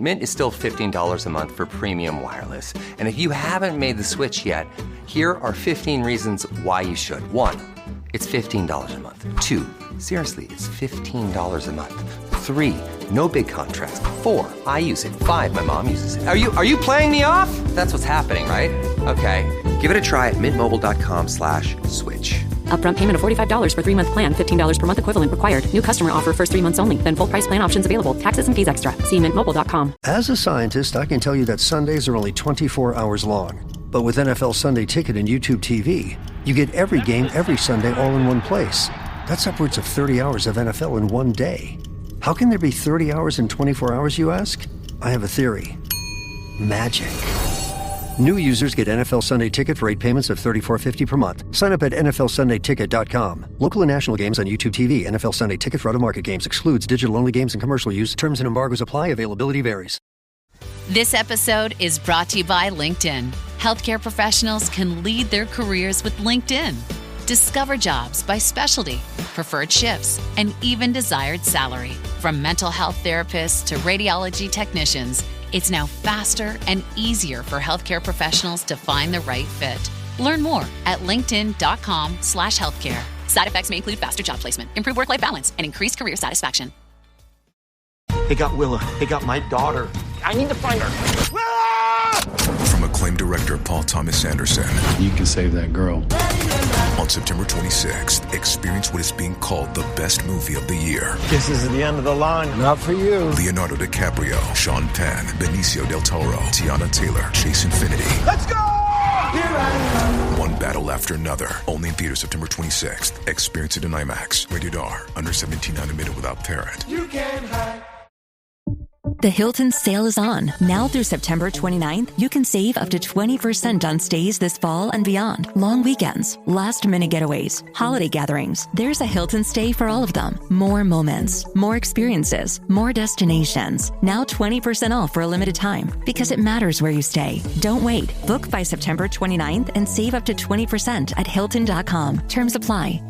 Mint is still $15 a month for premium wireless. And if you haven't made the switch yet, here are 15 reasons why you should. 1, it's $15 a month. 2, seriously, it's $15 a month. 3, no big contrast. 4, I use it. 5, my mom uses it. Are you playing me off? That's what's happening, right? Okay, give it a try at mintmobile.com/switch. Upfront payment of $45 for 3-month plan, $15 per month equivalent required. New customer offer first 3 months only. Then full price plan options available. Taxes and fees extra. See mintmobile.com. As a scientist, I can tell you that Sundays are only 24 hours long. But with NFL Sunday Ticket and YouTube TV, you get every game every Sunday all in one place. That's upwards of 30 hours of NFL in one day. How can there be 30 hours in 24 hours, you ask? I have a theory. Magic. New users get NFL Sunday Ticket for 8 payments of $34.50 per month. Sign up at nflsundayticket.com. Local and national games on YouTube TV. NFL Sunday Ticket for out-of-market games excludes digital-only games and commercial use. Terms and embargoes apply. Availability varies. This episode is brought to you by LinkedIn. Healthcare professionals can lead their careers with LinkedIn. Discover jobs by specialty, preferred shifts, and even desired salary. From mental health therapists to radiology technicians, it's now faster and easier for healthcare professionals to find the right fit. Learn more at linkedin.com/healthcare. Side effects may include faster job placement, improved work-life balance, and increased career satisfaction. They got Willa. They got my daughter. I need to find her. From acclaimed director Paul Thomas Anderson. You can save that girl. On September 26th, experience what is being called the best movie of the year. This is the end of the line. Not for you. Leonardo DiCaprio, Sean Penn, Benicio del Toro, Tiana Taylor, Chase Infinity. Let's go! Here I am. One battle after another. Only in theaters September 26th. Experience it in IMAX. Rated R. Under 17, not admitted without parent. You can't hide. The Hilton sale is on. Now through September 29th, you can save up to 20% on stays this fall and beyond. Long weekends, last-minute getaways, holiday gatherings. There's a Hilton stay for all of them. More moments, more experiences, more destinations. Now 20% off for a limited time because it matters where you stay. Don't wait. Book by September 29th and save up to 20% at Hilton.com. Terms apply.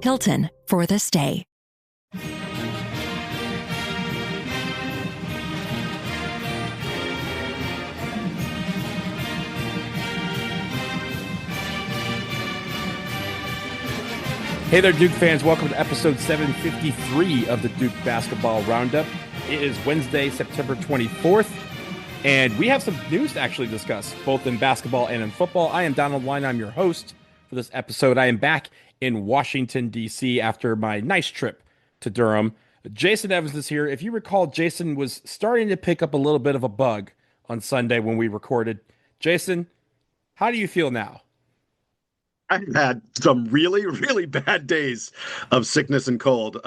Hilton for the stay. Hey there, Duke fans. Welcome to episode 753 of the Duke Basketball Roundup. It is Wednesday, September 24th, and we have some news to actually discuss, both in basketball and in football. I am Donald Wine. I'm your host for this episode. I am back in Washington, D.C. after my nice trip to Durham. Jason Evans is here. If you recall, Jason was starting to pick up a little bit of a bug on Sunday when we recorded. Jason, how do you feel now? I've had some really, really bad days of sickness and cold.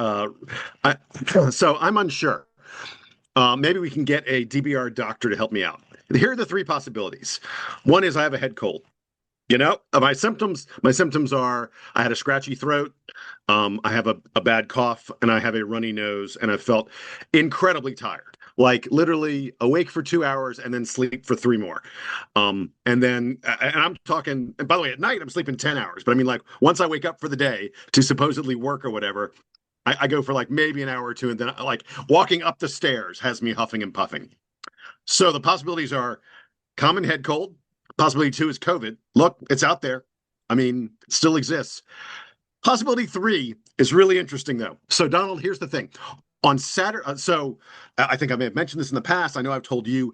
So I'm unsure. Maybe we can get a DBR doctor to help me out. Here are the three possibilities. One is I have a head cold. You know, my symptoms are I had a scratchy throat, I have a bad cough, and I have a runny nose, and I felt incredibly tired. Like literally awake for 2 hours and then sleep for 3 more. And I'm talking, and by the way, at night I'm sleeping 10 hours. But I mean, like once I wake up for the day to supposedly work or whatever, I go for like maybe an hour or two. And then like walking up the stairs has me huffing and puffing. So the possibilities are common head cold. Possibility 2 is COVID. Look, it's out there. I mean, it still exists. Possibility 3 is really interesting though. So Donald, here's the thing. On Saturday, so I think I may have mentioned this in the past. I know I've told you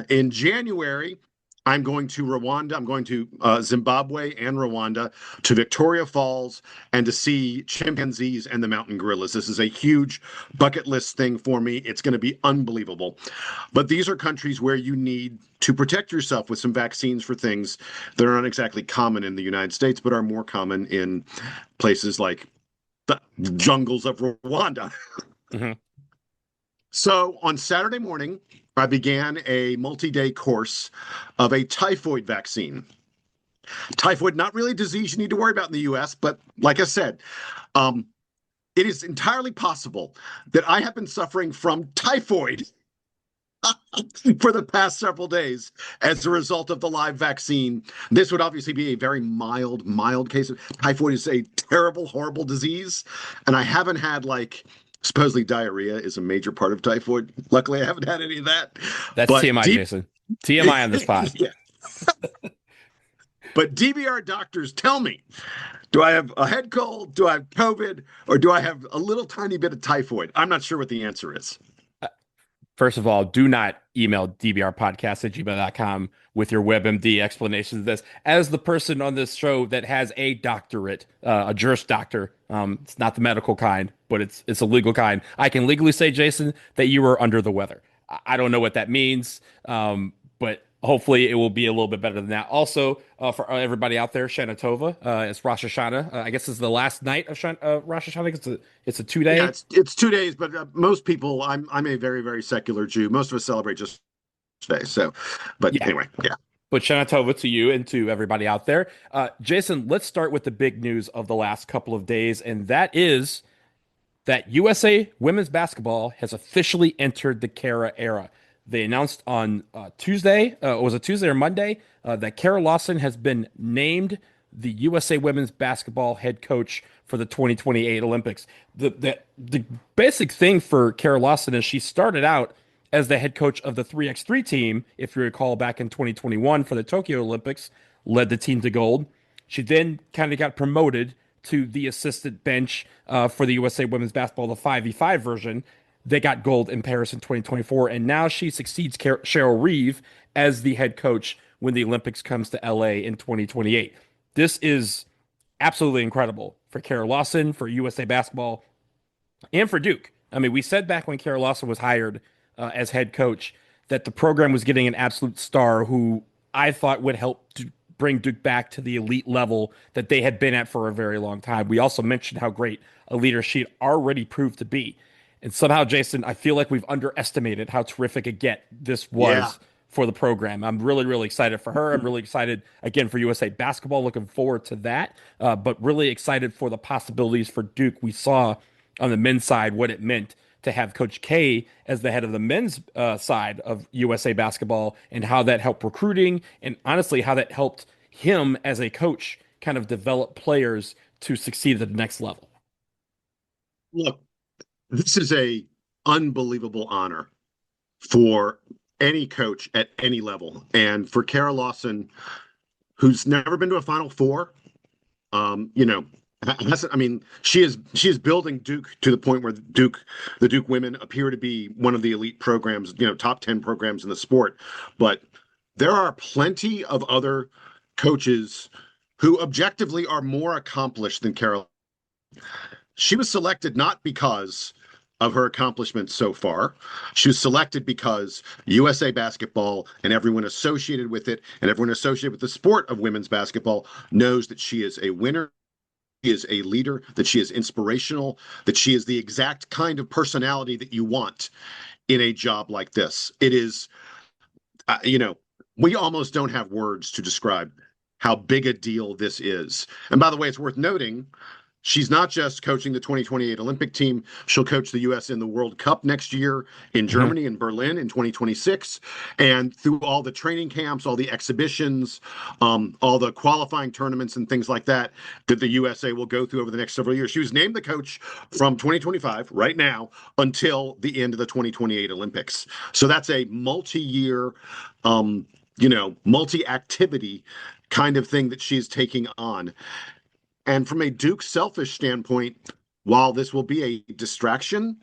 in January, I'm going to Rwanda. I'm going to Zimbabwe and Rwanda to Victoria Falls and to see chimpanzees and the mountain gorillas. This is a huge bucket list thing for me. It's going to be unbelievable. But these are countries where you need to protect yourself with some vaccines for things that are not exactly common in the United States, but are more common in places like the jungles of Rwanda. Mm-hmm. So on Saturday morning, I began a multi-day course of a typhoid vaccine. Typhoid, not really a disease you need to worry about in the U.S., but like I said, it is entirely possible that I have been suffering from typhoid for the past several days as a result of the live vaccine. This would obviously be a very mild case. Typhoid is a terrible, horrible disease, and I haven't had like supposedly diarrhea is a major part of typhoid. Luckily, I haven't had any of that. That's but TMI, Jason. TMI on this pod. Yeah. But DVR doctors tell me, do I have a head cold? Do I have COVID? Or do I have a little tiny bit of typhoid? I'm not sure what the answer is. First of all, do not email dbrpodcast@gmail.com with your WebMD explanations of this. As the person on this show that has a doctorate, a Juris Doctor, it's not the medical kind, but it's a legal kind. I can legally say, Jason, that you were under the weather. I don't know what that means, but hopefully it will be a little bit better than that. Also, for everybody out there, Shana Tova, it's Rosh Hashanah. I guess it's the last night of Rosh Hashanah. I think it's a 2-day. Yeah, it's 2 days, but most people, I'm a very, very secular Jew. Most of us celebrate just today. So, but yeah. Anyway, yeah. But Shana Tova to you and to everybody out there. Jason, let's start with the big news of the last couple of days, and that is that USA women's basketball has officially entered the Kara era. They announced on Tuesday, was it Tuesday or Monday, that Kara Lawson has been named the USA women's basketball head coach for the 2028 Olympics. The basic thing for Kara Lawson is she started out as the head coach of the 3x3 team, if you recall, back in 2021 for the Tokyo Olympics, led the team to gold. She then kind of got promoted to the assistant bench for the USA women's basketball, the 5v5 version. They got gold in Paris in 2024, and now she succeeds Cheryl Reeve as the head coach when the Olympics comes to LA in 2028. This is absolutely incredible for Kara Lawson, for USA basketball, and for Duke. I mean, we said back when Kara Lawson was hired as head coach that the program was getting an absolute star who I thought would help to bring Duke back to the elite level that they had been at for a very long time. We also mentioned how great a leader she had already proved to be. And somehow, Jason, I feel like we've underestimated how terrific a get this was for the program. I'm really, really excited for her. I'm really excited, again, for USA basketball. Looking forward to that. But really excited for the possibilities for Duke. We saw on the men's side what it meant to have Coach K as the head of the men's side of USA basketball and how that helped recruiting and honestly how that helped him as a coach kind of develop players to succeed at the next level. Look, this is a unbelievable honor for any coach at any level. And for Kara Lawson, who's never been to a Final Four, she is building Duke to the point where the Duke women appear to be one of the elite programs, top 10 programs in the sport. But there are plenty of other coaches who objectively are more accomplished than Kara. She was selected not because of her accomplishments so far. She was selected because USA basketball and everyone associated with it and everyone associated with the sport of women's basketball knows that she is a winner, she is a leader, that she is inspirational, that she is the exact kind of personality that you want in a job like this. It is, we almost don't have words to describe how big a deal this is. And by the way, it's worth noting, she's not just coaching the 2028 Olympic team. She'll coach the U.S. in the World Cup next year in Germany, in Berlin in 2026. And through all the training camps, all the exhibitions, all the qualifying tournaments and things like that the USA will go through over the next several years. She was named the coach from 2025 right now until the end of the 2028 Olympics. So that's a multi-year, multi-activity kind of thing that she's taking on. And from a Duke selfish standpoint, while this will be a distraction,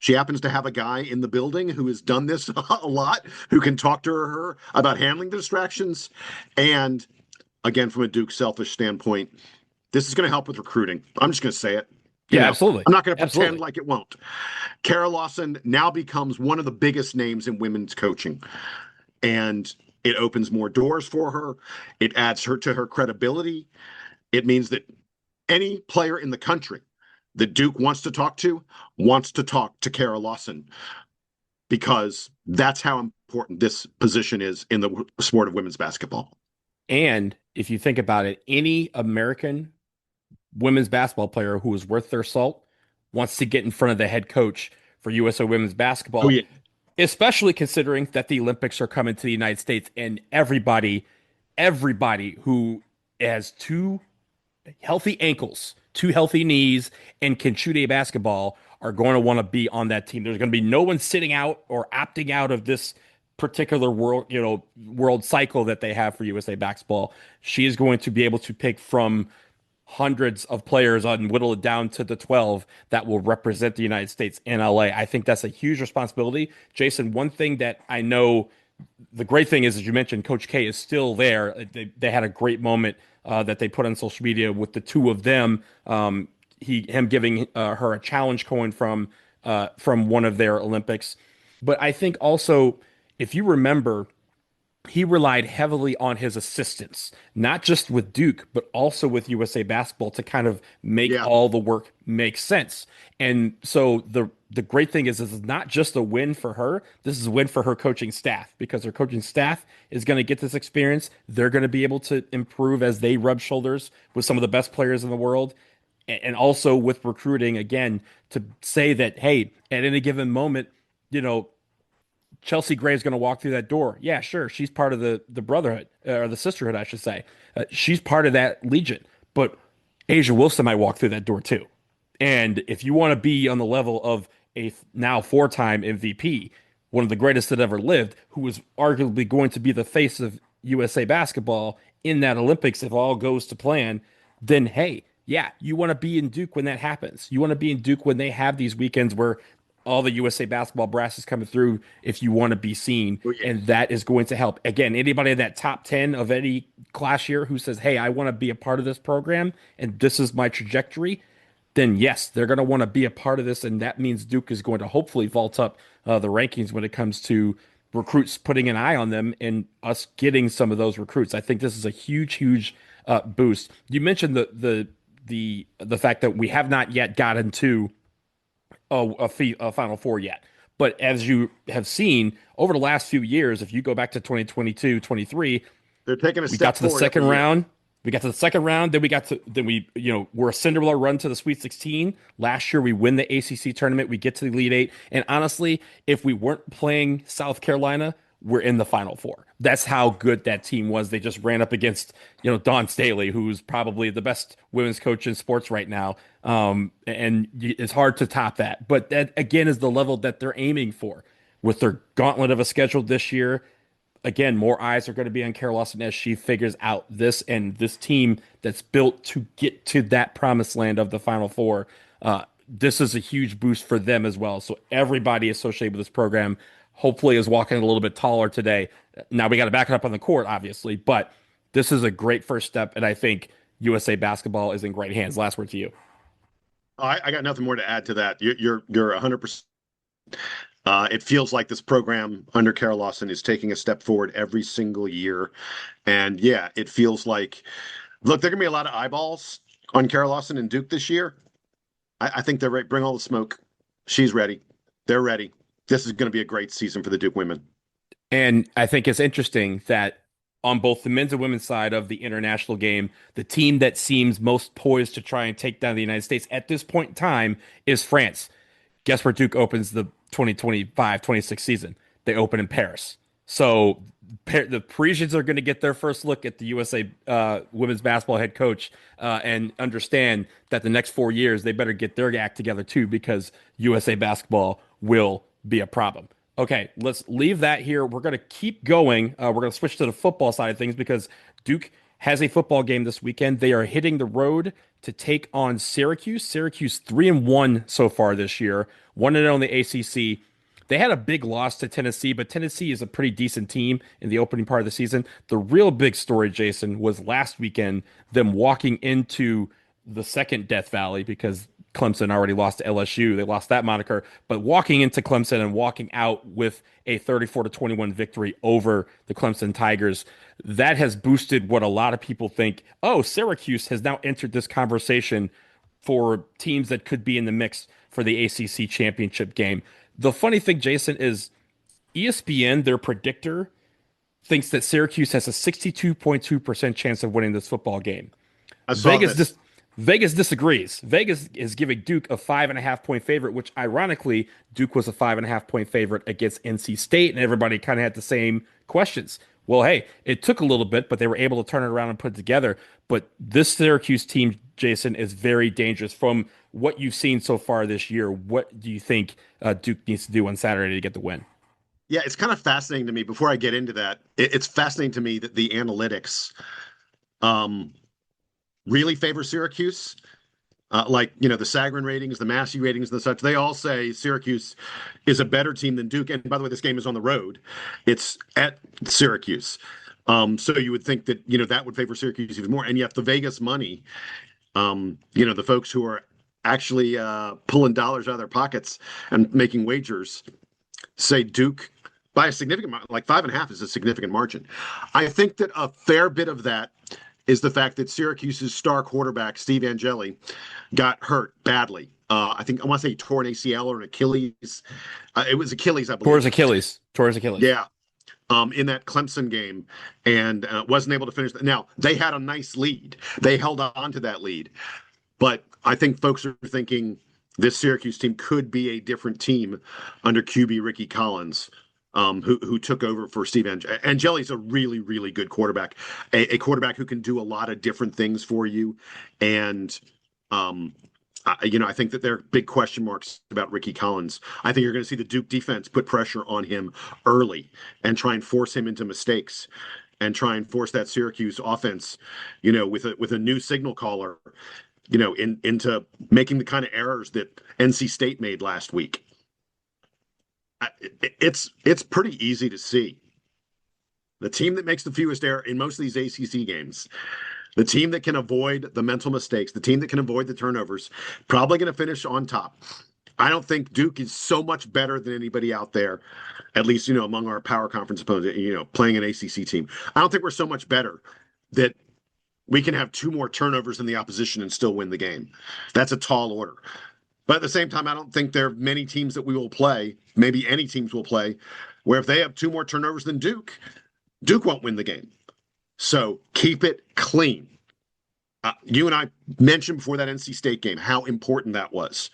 she happens to have a guy in the building who has done this a lot, who can talk to her about handling the distractions. And again, from a Duke selfish standpoint, this is going to help with recruiting. I'm just going to say it. Absolutely. I'm not going to pretend like it won't. Kara Lawson now becomes one of the biggest names in women's coaching. And it opens more doors for her. It adds her to her credibility. It means that any player in the country that Duke wants to talk to Kara Lawson, because that's how important this position is in the sport of women's basketball. And if you think about it, any American women's basketball player who is worth their salt wants to get in front of the head coach for USA women's basketball, especially considering that the Olympics are coming to the United States and everybody who has two healthy ankles, two healthy knees, and can shoot a basketball are going to want to be on that team. There's going to be no one sitting out or opting out of this particular world cycle that they have for USA basketball. She is going to be able to pick from hundreds of players and whittle it down to the 12 that will represent the United States in LA. I think that's a huge responsibility. Jason, one thing that I know, the great thing is, as you mentioned, Coach K is still there. They had a great moment that they put on social media with the two of them. Him giving her a challenge coin from one of their Olympics. But I think also, if you remember, he relied heavily on his assistants, not just with Duke, but also with USA Basketball to kind of make all the work make sense. And so the great thing is, this is not just a win for her. This is a win for her coaching staff, because her coaching staff is going to get this experience. They're going to be able to improve as they rub shoulders with some of the best players in the world. And also with recruiting, again, to say that, hey, at any given moment, Chelsea Gray's going to walk through that door. Yeah, sure. She's part of the brotherhood, or the sisterhood, I should say. She's part of that legion. But Asia Wilson might walk through that door too. And if you want to be on the level of a now 4-time MVP, one of the greatest that ever lived, who was arguably going to be the face of USA basketball in that Olympics if all goes to plan, then hey, yeah, you want to be in Duke when that happens. You want to be in Duke when they have these weekends where all the USA basketball brass is coming through, if you want to be seen. And that is going to help. Again, anybody in that top 10 of any class year who says, hey, I want to be a part of this program and this is my trajectory, then yes, they're going to want to be a part of this. And that means Duke is going to hopefully vault up the rankings when it comes to recruits putting an eye on them and us getting some of those recruits. I think this is a huge boost. You mentioned the fact that we have not yet gotten to a Final Four yet. But as you have seen over the last few years, if you go back to 2022, 23, they're taking a step forward. We got to the second round. Then we're a Cinderella run to the Sweet 16. Last year, we win the ACC tournament. We get to the Elite Eight. And honestly, if we weren't playing South Carolina, we're in the Final Four. That's how good that team was. They just ran up against, Dawn Staley, who's probably the best women's coach in sports right now. And it's hard to top that. But that, again, is the level that they're aiming for. With their gauntlet of a schedule this year, again, more eyes are going to be on Kara Lawson as she figures out this team that's built to get to that promised land of the Final Four. This is a huge boost for them as well. So everybody associated with this program hopefully is walking a little bit taller today. Now we got to back it up on the court, obviously, but this is a great first step, and I think USA basketball is in great hands. Last word to you. I got nothing more to add to that. You're 100%. It feels like this program under Kara Lawson is taking a step forward every single year, and yeah, it feels like, look, there are gonna be a lot of eyeballs on Kara Lawson and Duke this year. I think they're ready. Bring all the smoke. She's ready. They're ready. This is going to be a great season for the Duke women. And I think it's interesting that on both the men's and women's side of the international game, the team that seems most poised to try and take down the United States at this point in time is France. Guess where Duke opens the 2025-26 season? They open in Paris. So the Parisians are going to get their first look at the USA women's basketball head coach and understand that the next 4 years, they better get their act together too, because USA basketball will be a problem. Okay, let's leave that here. We're going to keep going. We're going to switch to the football side of things because Duke has a football game this weekend. They are hitting the road to take on Syracuse. Syracuse 3-1 so far this year, 1-0 in the ACC. They had a big loss to Tennessee, but Tennessee is a pretty decent team in the opening part of the season. The real big story, Jason, was last weekend, them walking into the second Death Valley, because Clemson already lost to LSU. They lost that moniker, but walking into Clemson and walking out with a 34-21 victory over the Clemson Tigers, that has boosted what a lot of people think, oh, Syracuse has now entered this conversation for teams that could be in the mix for the ACC championship game. The funny thing, Jason, is ESPN, their predictor, thinks that Syracuse has a 62.2% chance of winning this football game. Vegas disagrees. Vegas is giving Duke a 5.5-point favorite, which ironically, Duke was a 5.5-point favorite against NC State, and everybody kind of had the same questions. Well, hey, it took a little bit, but they were able to turn it around and put it together. But this Syracuse team, Jason, is very dangerous. From what you've seen so far this year, what do you think Duke needs to do on Saturday to get the win? Yeah, it's kind of fascinating to me. Before I get into that, it's fascinating to me that the analytics really favor Syracuse. Like, the Sagarin ratings, the Massey ratings, and such, they all say Syracuse is a better team than Duke. And by the way, this game is on the road. It's at Syracuse. So you would think that, that would favor Syracuse even more. And yet the Vegas money, the folks who are actually pulling dollars out of their pockets and making wagers say Duke by a significant, like 5.5 is a significant margin. I think that a fair bit of that is the fact that Syracuse's star quarterback, Steve Angeli, got hurt badly. I want to say he tore an ACL or an Achilles. It was Achilles, I believe. Tore his Achilles. Yeah. In that Clemson game, and wasn't able to finish. Now, they had a nice lead. They held on to that lead. But I think folks are thinking this Syracuse team could be a different team under QB Ricky Collins, who took over for Steve Angeli. Angeli's a really, really good quarterback, a quarterback who can do a lot of different things for you. And, I think that there are big question marks about Ricky Collins. I think you're going to see the Duke defense put pressure on him early and try and force him into mistakes and try and force that Syracuse offense, with a new signal caller, into making the kind of errors that NC State made last week. It's pretty easy to see. The team that makes the fewest errors in most of these ACC games, the team that can avoid the mental mistakes, the team that can avoid the turnovers, probably going to finish on top. I don't think Duke is so much better than anybody out there, at least, among our power conference opponents, playing an ACC team. I don't think we're so much better that we can have 2 more turnovers than the opposition and still win the game. That's a tall order. But at the same time, I don't think there are many teams that we will play, maybe any teams will play, where if they have 2 more turnovers than Duke, Duke won't win the game. So keep it clean. You and I mentioned before that NC State game how important that was.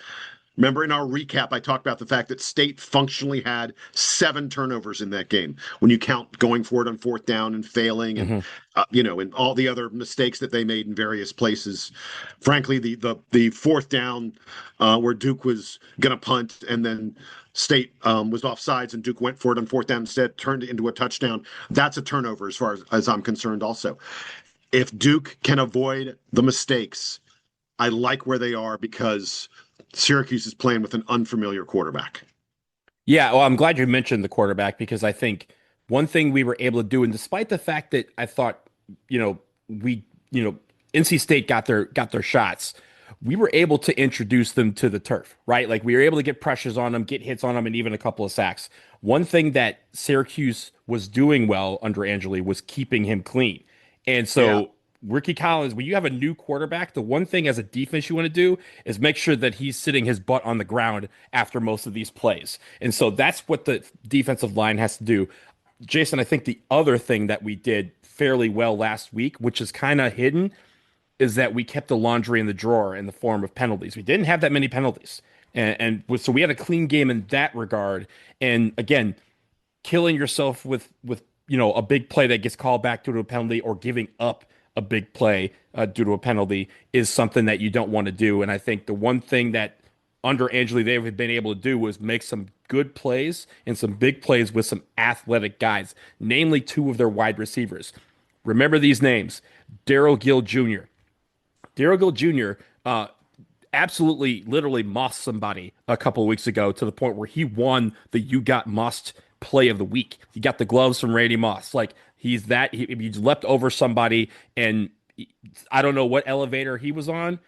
Remember in our recap, I talked about the fact that State functionally had 7 turnovers in that game when you count going for it on 4th down and failing and, and all the other mistakes that they made in various places. Frankly, the 4th down where Duke was going to punt and then State was offsides and Duke went for it on 4th down instead, turned it into a touchdown. That's a turnover as far as I'm concerned also. If Duke can avoid the mistakes, I like where they are because Syracuse is playing with an unfamiliar quarterback. Yeah, well, I'm glad you mentioned the quarterback because I think one thing we were able to do, and despite the fact that I thought, NC State got their shots, we were able to introduce them to the turf, right? Like we were able to get pressures on them, get hits on them, and even a couple of sacks. One thing that Syracuse was doing well under Angeli was keeping him clean. And so Ricky Collins, when you have a new quarterback, the one thing as a defense you want to do is make sure that he's sitting his butt on the ground after most of these plays. And so that's what the defensive line has to do. Jason, I think the other thing that we did fairly well last week, which is kind of hidden, is that we kept the laundry in the drawer in the form of penalties. We didn't have that many penalties. And so we had a clean game in that regard. And again, killing yourself with a big play that gets called back due to a penalty or giving up a big play due to a penalty is something that you don't want to do. And I think the one thing that under Angeli they've been able to do was make some good plays and some big plays with some athletic guys, namely 2 of their wide receivers. Remember these names: Darryl Gill Jr. Darryl Gill Jr. Absolutely, literally mossed somebody a couple of weeks ago to the point where he won the You Got Mossed play of the week. He got the gloves from Randy Moss. Like he leapt over somebody, and I don't know what elevator he was on,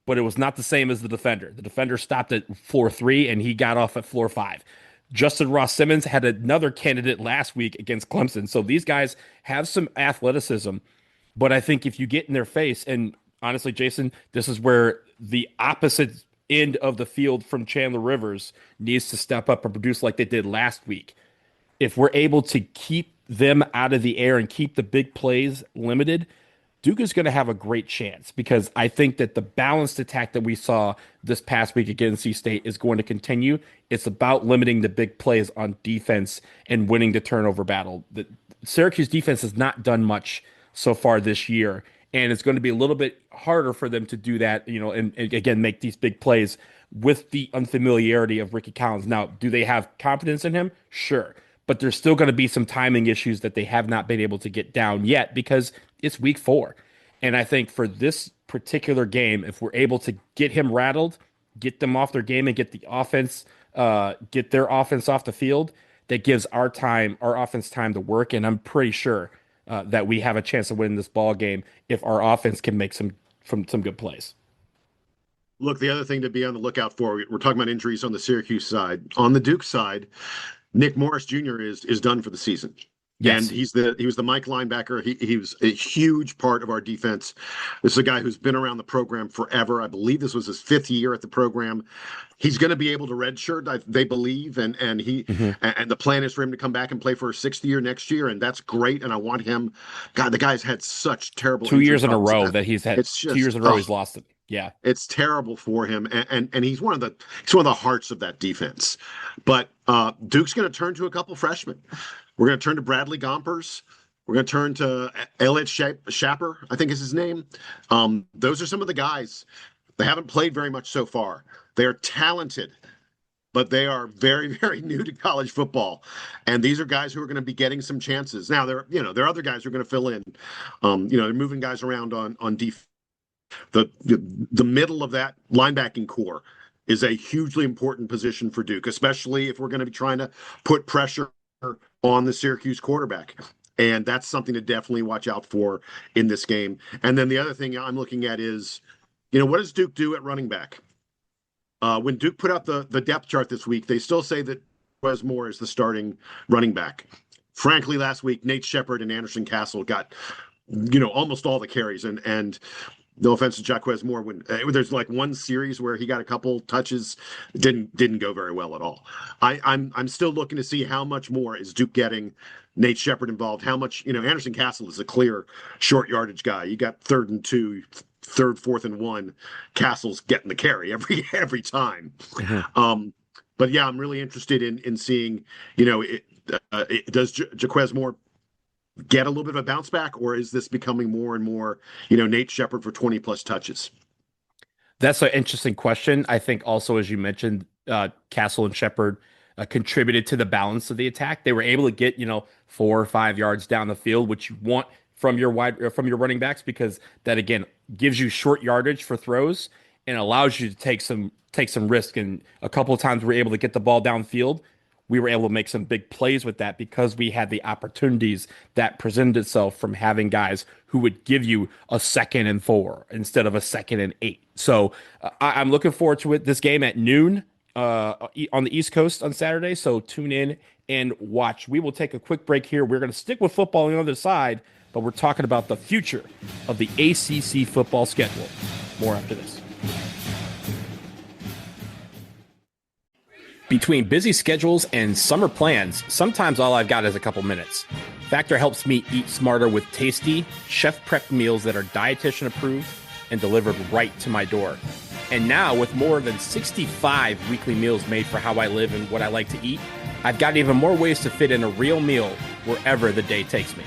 but it was not the same as the defender. The defender stopped at floor 3 and he got off at floor 5. Justin Ross Simmons had another candidate last week against Clemson. So these guys have some athleticism, but I think if you get in their face, and honestly, Jason, this is where the opposite end of the field from Chandler Rivers needs to step up and produce like they did last week. If we're able to keep them out of the air and keep the big plays limited, Duke is going to have a great chance because I think that the balanced attack that we saw this past week against NC State is going to continue. It's about limiting the big plays on defense and winning the turnover battle. The Syracuse defense has not done much so far this year, And it's going to be a little bit harder for them to do that, and again, make these big plays with the unfamiliarity of Ricky Collins. Now, do they have confidence in him? Sure. But there's still going to be some timing issues that they have not been able to get down yet because it's week 4. And I think for this particular game, if we're able to get him rattled, get them off their game and get the offense, get their offense off the field, that gives our offense time to work. And I'm pretty sure that we have a chance of winning this ball game if our offense can make some good plays. Look, the other thing to be on the lookout for, we're talking about injuries on the Syracuse side. On the Duke side, Nick Morris Jr. is done for the season. Yes. And he was the Mike linebacker. He was a huge part of our defense. This is a guy who's been around the program forever. I believe this was his 5th year at the program. He's going to be able to redshirt, they believe, and the plan is for him to come back and play for a 6th year next year, and that's great. And I want him. God, the guy's had such terrible 2 years in a row that he's had. It's just, 2 years in a row he's lost it. Yeah, it's terrible for him, and he's one of the hearts of that defense. But Duke's going to turn to a couple freshmen. We're going to turn to Bradley Gompers. We're going to turn to Elliot Shapper, I think is his name. Those are some of the guys. They haven't played very much so far. They are talented, but they are very, very new to college football. And these are guys who are going to be getting some chances. Now, there are other guys who are going to fill in. They're moving guys around on defense. The middle of that linebacking core is a hugely important position for Duke, especially if we're going to be trying to put pressure on the Syracuse quarterback. And that's something to definitely watch out for in this game. And then the other thing I'm looking at is, what does Duke do at running back? When Duke put out the depth chart this week, they still say that Wes Moore is the starting running back. Frankly, last week, Nate Shepard and Anderson Castle got, almost all the carries. And no offense to Jaquez Moore, when there's like one series where he got a couple touches, didn't go very well at all. I'm still looking to see how much more is Duke getting Nate Shepard involved. How much, Anderson Castle is a clear short yardage guy. You got 3rd and 2, 3rd, 4th and 1. Castle's getting the carry every time. Mm-hmm. But yeah, I'm really interested in seeing, does Jaquez Moore get a little bit of a bounce back, or is this becoming more and more, Nate Shepard for 20 plus touches? That's an interesting question. I think also, as you mentioned, Castle and Shepard contributed to the balance of the attack. They were able to get, 4 or 5 yards down the field, which you want from your running backs, because that again gives you short yardage for throws and allows you to take some risk. And a couple of times we were able to get the ball downfield. We were able to make some big plays with that because we had the opportunities that presented itself from having guys who would give you a 2nd and 4 instead of a 2nd and 8. So I'm looking forward to it. This game at noon on the East Coast on Saturday. So tune in and watch. We will take a quick break here. We're going to stick with football on the other side, but we're talking about the future of the ACC football schedule. More after this. Between busy schedules and summer plans, sometimes all I've got is a couple minutes. Factor helps me eat smarter with tasty, chef-prepped meals that are dietitian approved and delivered right to my door. And now, with more than 65 weekly meals made for how I live and what I like to eat, I've got even more ways to fit in a real meal wherever the day takes me.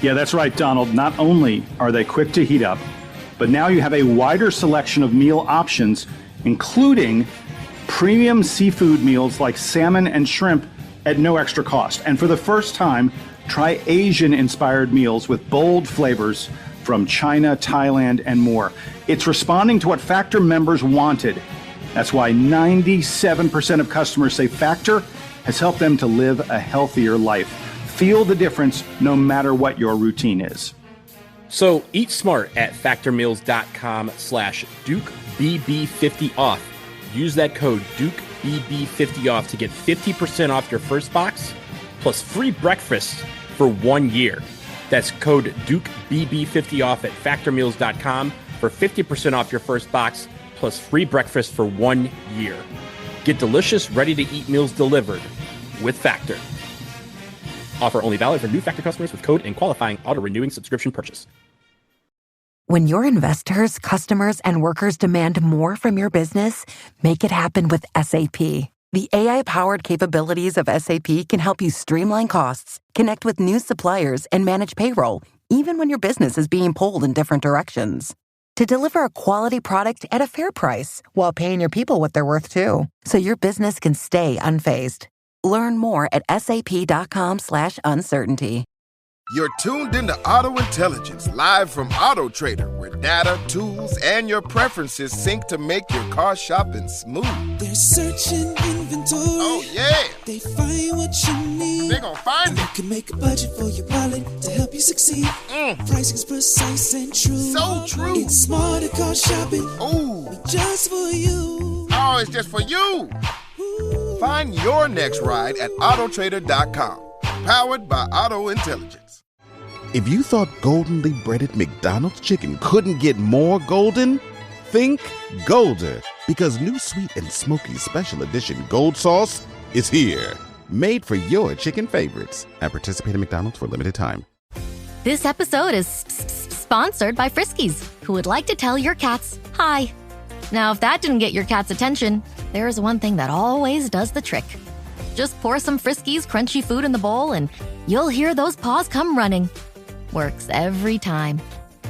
Yeah, that's right, Donald. Not only are they quick to heat up, but now you have a wider selection of meal options, including premium seafood meals like salmon and shrimp at no extra cost. And for the first time, try Asian-inspired meals with bold flavors from China, Thailand, and more. It's responding to what Factor members wanted. That's why 97% of customers say Factor has helped them to live a healthier life. Feel the difference no matter what your routine is. So eat smart at factormeals.com/DukeBB50 off. Use that code DukeBB50 off to get 50% off your first box plus free breakfast for 1 year. That's code DukeBB50 off at factormeals.com for 50% off your first box plus free breakfast for 1 year. Get delicious, ready-to-eat meals delivered with Factor. Offer only valid for new Factor customers with code and qualifying auto-renewing subscription purchase. When your investors, customers, and workers demand more from your business, make it happen with SAP. The AI-powered capabilities of SAP can help you streamline costs, connect with new suppliers, and manage payroll, even when your business is being pulled in different directions. To deliver a quality product at a fair price while paying your people what they're worth too, so your business can stay unfazed. Learn more at sap.com/uncertainty. You're tuned into Auto Intelligence, live from Auto Trader, where data, tools, and your preferences sync to make your car shopping smooth. They're searching inventory. Oh, yeah. They find what you need. They're gonna find it. You can make a budget for your wallet to help you succeed. Pricing's precise and true. So true. It's smarter car shopping. Ooh. Just for you. Oh, it's just for you. Ooh. Find your next ride at autotrader.com. Powered by Auto Intelligence. If you thought goldenly breaded McDonald's chicken couldn't get more golden, think Golder. Because new sweet and smoky special edition gold sauce is here. Made for your chicken favorites. At participating McDonald's for a limited time. This episode is sponsored by Friskies, who would like to tell your cats hi. Now, if that didn't get your cat's attention, there's one thing that always does the trick. Just pour some Friskies crunchy food in the bowl and you'll hear those paws come running. Works every time.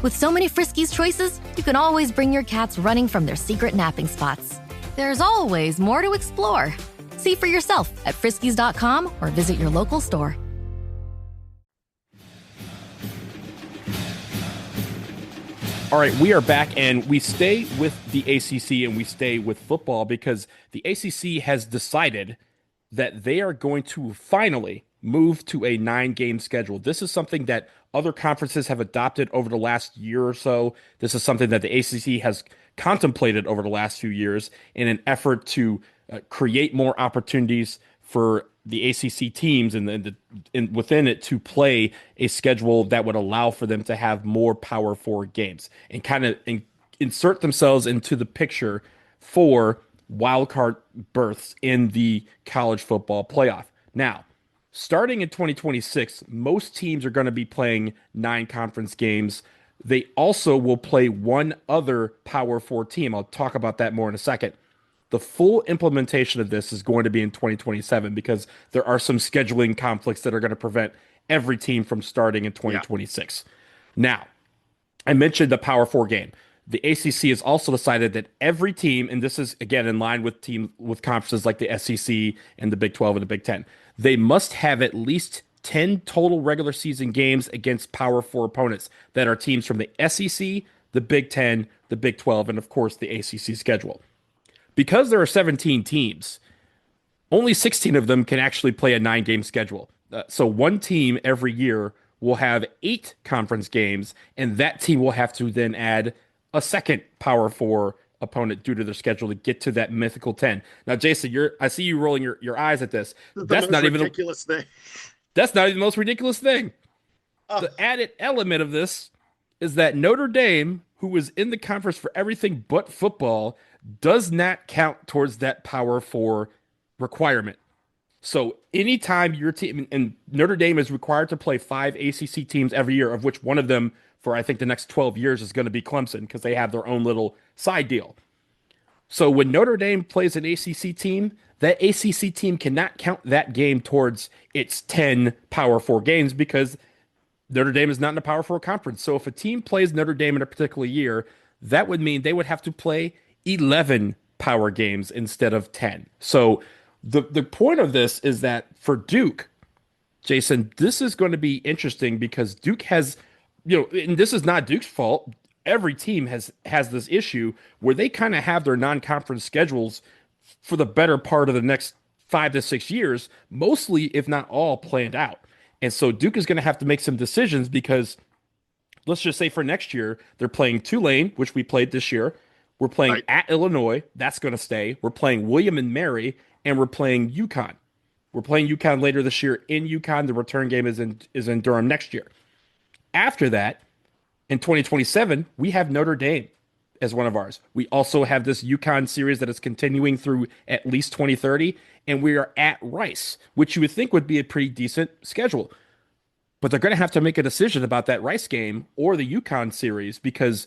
With so many Friskies choices, you can always bring your cats running from their secret napping spots. There's always more to explore. See for yourself at friskies.com or visit your local store. All right, we are back, and we stay with the ACC and we stay with football because the ACC has decided that they are going to finally move to a 9-game schedule. This is something that other conferences have adopted over the last year or so. This is something that the ACC has contemplated over the last few years in an effort to create more opportunities for the ACC teams and within it to play a schedule that would allow for them to have more Power 4 games and kind of insert themselves into the picture for wildcard berths in the college football playoff. Now, starting in 2026, most teams are going to be playing 9 conference games. They also will play one other Power 4 team. I'll talk about that more in a second. The full implementation of this is going to be in 2027 because there are some scheduling conflicts that are going to prevent every team from starting in 2026. Yeah. Now, I mentioned the Power 4 game. The ACC has also decided that every team, and this is again in line with conferences like the SEC and the Big 12 and the Big 10, they must have at least 10 total regular season games against Power 4 opponents that are teams from the SEC, the Big 10, the Big 12, and of course the ACC schedule. Because there are 17 teams, only 16 of them can actually play a 9-game schedule. So one team every year will have 8 conference games, and that team will have to then add a second Power 4 opponent due to their schedule to get to that mythical 10. Now, Jason, I see you rolling your eyes at this. That's not even ridiculous thing. That's not even the most ridiculous thing. The added element of this is that Notre Dame, who was in the conference for everything but football, does not count towards that Power 4 requirement. So anytime your team, and Notre Dame is required to play 5 ACC teams every year, of which one of them for I think the next 12 years is going to be Clemson because they have their own little side deal. So when Notre Dame plays an ACC team, that ACC team cannot count that game towards its 10 Power 4 games because Notre Dame is not in a Power 4 conference. So if a team plays Notre Dame in a particular year, that would mean they would have to play 11 power games instead of 10. So the point of this is that for Duke, Jason, this is going to be interesting because Duke has, and this is not Duke's fault. Every team has this issue where they kind of have their non-conference schedules for the better part of the next 5 to 6 years, mostly, if not all, planned out. And so Duke is going to have to make some decisions because let's just say for next year, they're playing Tulane, which we played this year. We're playing at Illinois. That's going to stay. We're playing William and Mary, and we're playing UConn. We're playing UConn later this year in UConn. The return game is in Durham next year. After that, in 2027, we have Notre Dame as one of ours. We also have this UConn series that is continuing through at least 2030, and we are at Rice, which you would think would be a pretty decent schedule. But they're going to have to make a decision about that Rice game or the UConn series because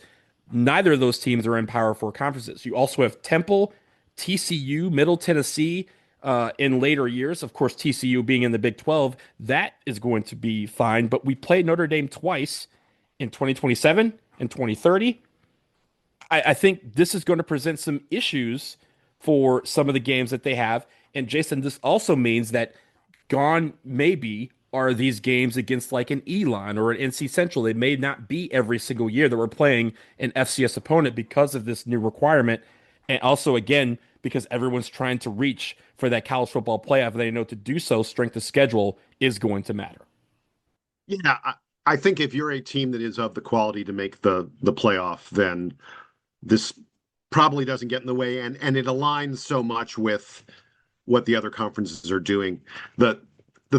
neither of those teams are in Power 4 conferences. You also have Temple, TCU, Middle Tennessee in later years. Of course, TCU being in the Big 12, that is going to be fine. But we played Notre Dame twice in 2027 and 2030, I think this is going to present some issues for some of the games that they have. And Jason, this also means that gone maybe are these games against like an Elon or an NC Central. They may not be every single year that we're playing an FCS opponent because of this new requirement. And also, again, because everyone's trying to reach for that college football playoff, they know to do so, strength of schedule is going to matter. Yeah, I think if you're a team that is of the quality to make the playoff, then this probably doesn't get in the way, and it aligns so much with what the other conferences are doing. The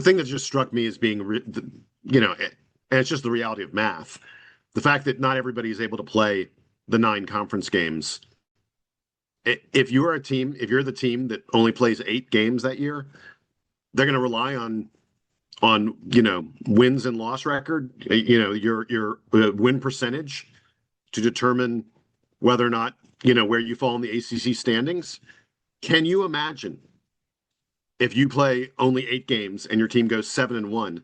thing that just struck me as being, and it's just the reality of math. The fact that not everybody is able to play the 9 conference games. If you're the team that only plays 8 games that year, they're going to rely on wins and loss record, your win percentage to determine whether or not where you fall in the ACC standings. Can you imagine if you play only 8 games and your team goes 7-1,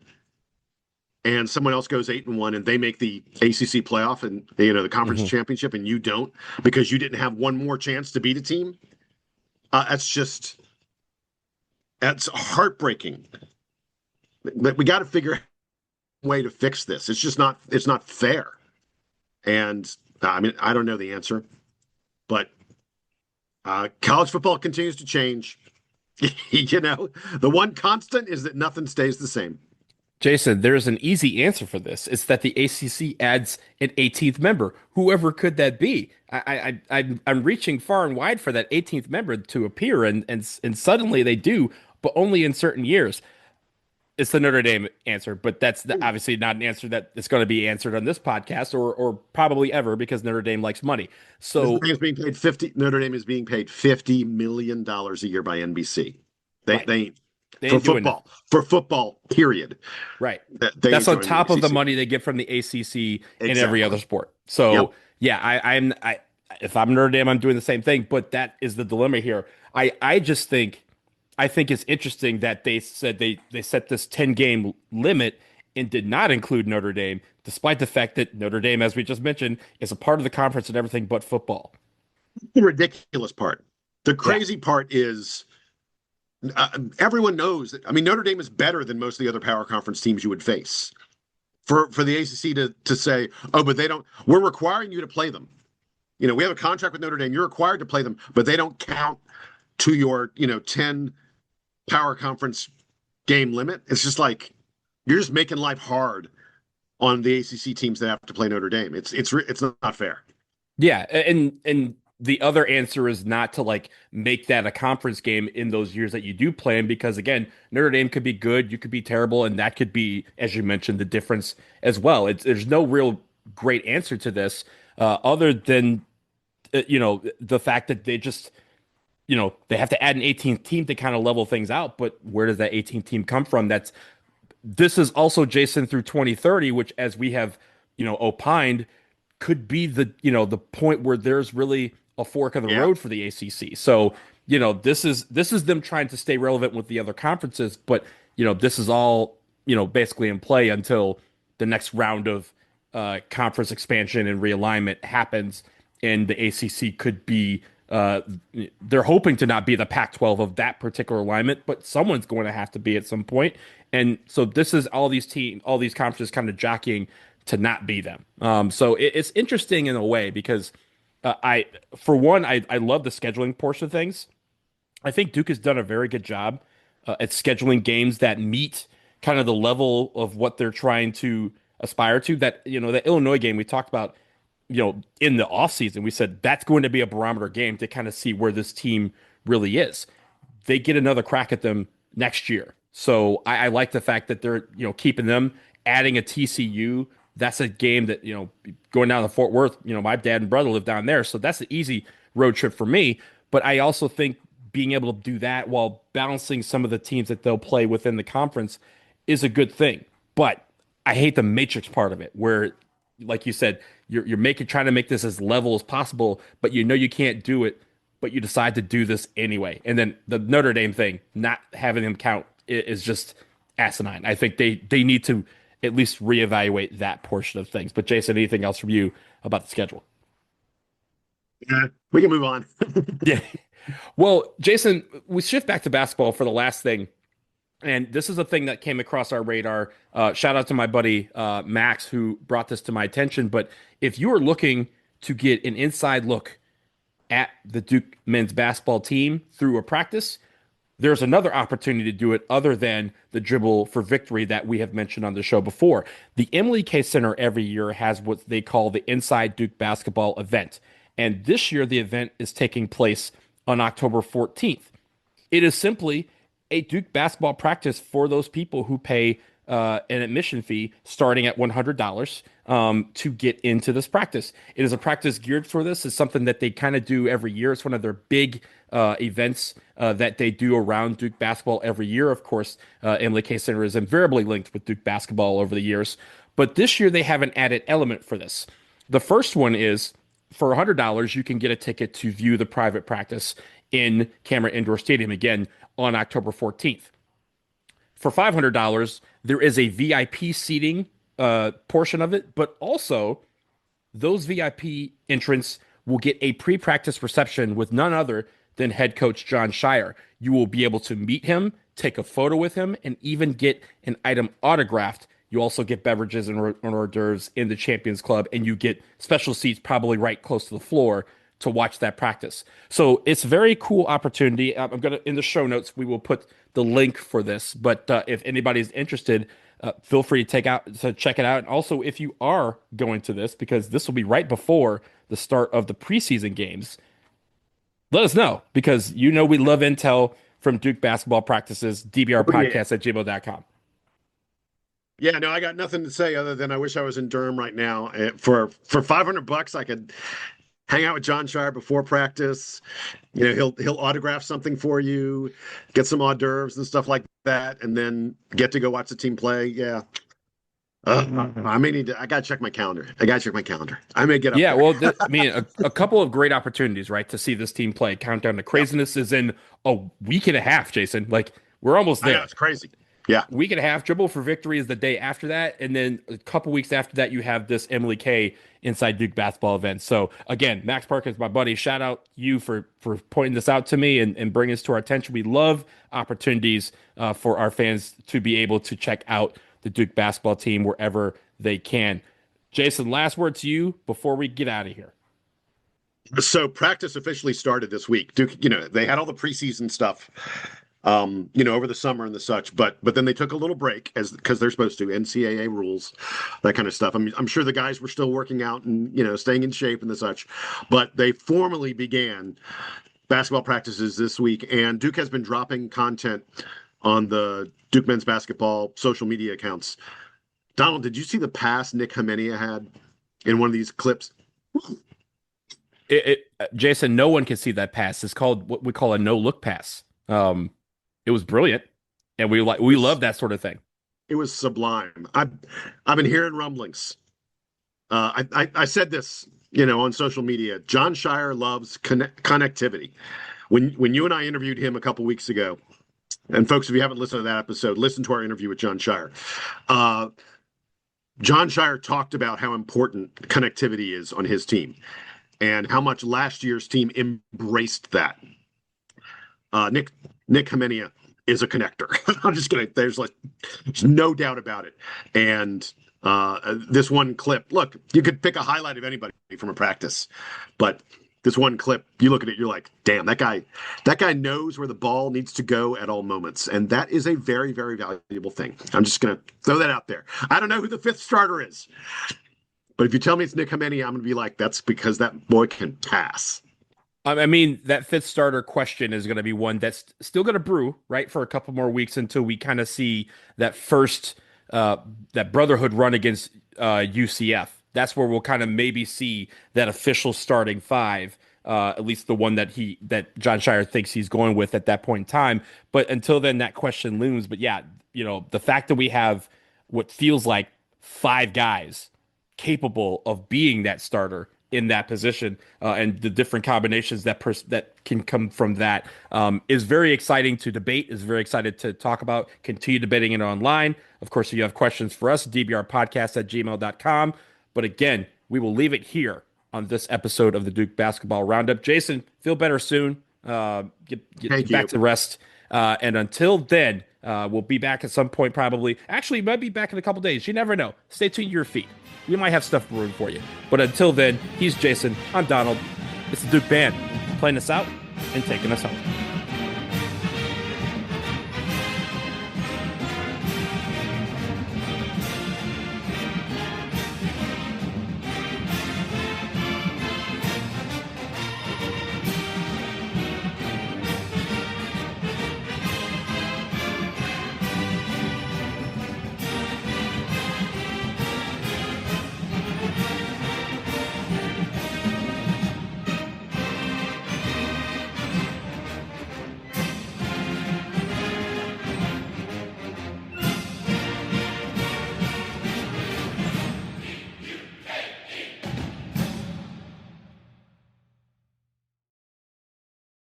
and someone else goes 8-1 and they make the ACC playoff and the conference championship and you don't because you didn't have one more chance to beat a team? That's heartbreaking. But we got to figure out a way to fix this. It's not fair. And I don't know the answer, but college football continues to change. The one constant is that nothing stays the same. Jason, there's an easy answer for this. It's that the ACC adds an 18th member. Whoever could that be? I'm reaching far and wide for that 18th member to appear, and suddenly they do, but only in certain years. It's the Notre Dame answer, but that's obviously not an answer that is going to be answered on this podcast or probably ever, because Notre Dame likes money. So Notre Dame is being paid $50 million a year by NBC. They for football, period. Right. That's on top of the money they get from the ACC and every other sport. So yeah, if I'm Notre Dame, I'm doing the same thing. But that is the dilemma here. I think it's interesting that they said they set this 10-game limit and did not include Notre Dame, despite the fact that Notre Dame, as we just mentioned, is a part of the conference and everything but football. The ridiculous part. The crazy part is everyone knows that. Notre Dame is better than most of the other power conference teams you would face. For the ACC to say, oh, but they don't. We're requiring you to play them. We have a contract with Notre Dame. You're required to play them, but they don't count to your 10 power conference game limit. It's just like you're just making life hard on the ACC teams that have to play Notre Dame. It's not fair. Yeah, and the other answer is not to make that a conference game in those years that you do play them, because again, Notre Dame could be good, you could be terrible, and that could be, as you mentioned, the difference as well. There's no real great answer to this other than the fact that they just they have to add an 18th team to kind of level things out. But where does that 18th team come from? This is also, Jason, through 2030, which, as we have opined, could be the point where there's really a fork of the road for the ACC. So this is them trying to stay relevant with the other conferences, but this is all basically in play until the next round of conference expansion and realignment happens, and the ACC could be. They're hoping to not be the Pac-12 of that particular alignment, but someone's going to have to be at some point. And so this is all these conferences kind of jockeying to not be them. So it's interesting in a way, because I love the scheduling portion of things. I think Duke has done a very good job at scheduling games that meet kind of the level of what they're trying to aspire to. That the Illinois game we talked about, in the offseason, we said that's going to be a barometer game to kind of see where this team really is. They get another crack at them next year. So I like the fact that they're, keeping them, adding a TCU. That's a game that, going down to Fort Worth, my dad and brother live down there. So that's an easy road trip for me. But I also think being able to do that while balancing some of the teams that they'll play within the conference is a good thing. But I hate the matrix part of it, where, like you said, you're trying to make this as level as possible, but you can't do it, but you decide to do this anyway. And then the Notre Dame thing, not having them count, is just asinine. I think they need to at least reevaluate that portion of things. But Jason, anything else from you about the schedule? Yeah, we can move on. Yeah. Well, Jason, we shift back to basketball for the last thing. And this is a thing that came across our radar. Shout out to my buddy Max, who brought this to my attention. But if you are looking to get an inside look at the Duke men's basketball team through a practice, there's another opportunity to do it other than the Dribble for Victory that we have mentioned on the show before. The Emily K Center every year has what they call the Inside Duke Basketball event. And this year, the event is taking place on October 14th. It is simply a Duke basketball practice for those people who pay an admission fee starting at $100 to get into this practice. It is a practice geared for this. It's something that they kind of do every year. It's one of their big events that they do around Duke basketball every year. Of course, Emily K Center is invariably linked with Duke basketball over the years. But this year, they have an added element for this. The first one is for $100, you can get a ticket to view the private practice in Cameron Indoor Stadium again on October 14th. For $500, there is a VIP seating portion of it, but also those VIP entrants will get a pre-practice reception with none other than head coach Jon Scheyer. You will be able to meet him, take a photo with him, and even get an item autographed. You also get beverages and hors d'oeuvres in the Champions Club, and you get special seats probably right close to the floor to watch that practice. So it's a very cool opportunity. I'm going to, in the show notes, we will put the link for this, but if anybody's interested, feel free to check it out. And also, if you are going to this, because this will be right before the start of the preseason games, let us know, because we love intel from Duke basketball practices, dbrpodcast@gmail.com. Yeah, no, I got nothing to say other than I wish I was in Durham right now. For $500, I could hang out with Jon Scheyer before practice. He'll autograph something for you, get some hors d'oeuvres and stuff like that, and then get to go watch the team play. Yeah. I may need to. I gotta check my calendar. I may get up. Yeah, there. Well, a couple of great opportunities, right, to see this team play. Countdown to Craziness is in a week and a half, Jason. Like, we're almost there. I know, it's crazy. Yeah. Week and a half. Dribble for Victory is the day after that. And then a couple weeks after that, you have this Emily K Inside Duke basketball event. So again, Max Perkins, my buddy, shout out you for pointing this out to me and bringing this to our attention. We love opportunities for our fans to be able to check out the Duke basketball team wherever they can. Jason, last word to you before we get out of here. So practice officially started this week. Duke, they had all the preseason stuff, over the summer and the such, but then they took a little break because they're supposed to, NCAA rules, that kind of stuff. I'm sure the guys were still working out and, staying in shape and the such, but they formally began basketball practices this week, and Duke has been dropping content on the Duke men's basketball social media accounts. Donald, did you see the pass Nick Hamenia had in one of these clips? Jason, no one can see that pass. It's called what we call a no-look pass. It was brilliant, and we love that sort of thing. It was sublime. I've been hearing rumblings. I said this, on social media. Jon Scheyer loves connectivity. When you and I interviewed him a couple weeks ago, and folks, if you haven't listened to that episode, listen to our interview with Jon Scheyer. Jon Scheyer talked about how important connectivity is on his team and how much last year's team embraced that. Nick Hamenia is a connector. I'm just kidding. There's no doubt about it. And this one clip, look, you could pick a highlight of anybody from a practice, but this one clip, you look at it, you're like, damn, that guy knows where the ball needs to go at all moments. And that is a very, very valuable thing. I'm just going to throw that out there. I don't know who the fifth starter is, but if you tell me it's Nick Hamenia, I'm going to be like, that's because that boy can pass. That fifth starter question is going to be one that's still going to brew, right, for a couple more weeks until we kind of see that first, that brotherhood run against UCF. That's where we'll kind of maybe see that official starting five, at least the one that Jon Scheyer thinks he's going with at that point in time. But until then, that question looms. But yeah, the fact that we have what feels like five guys capable of being that starter in that position, and the different combinations that can come from that is very exciting to debate, is very excited to talk about, continue debating it online. Of course, if you have questions for us, dbrpodcast@gmail.com. But again, we will leave it here on this episode of the Duke Basketball Roundup. Jason, feel better soon. Get back to rest. And until then, we'll be back at some point probably. Actually, might be back in a couple days. You never know. Stay tuned to your feed. We might have stuff brewing for you. But until then, he's Jason. I'm Donald. It's the Duke Band playing us out and taking us home.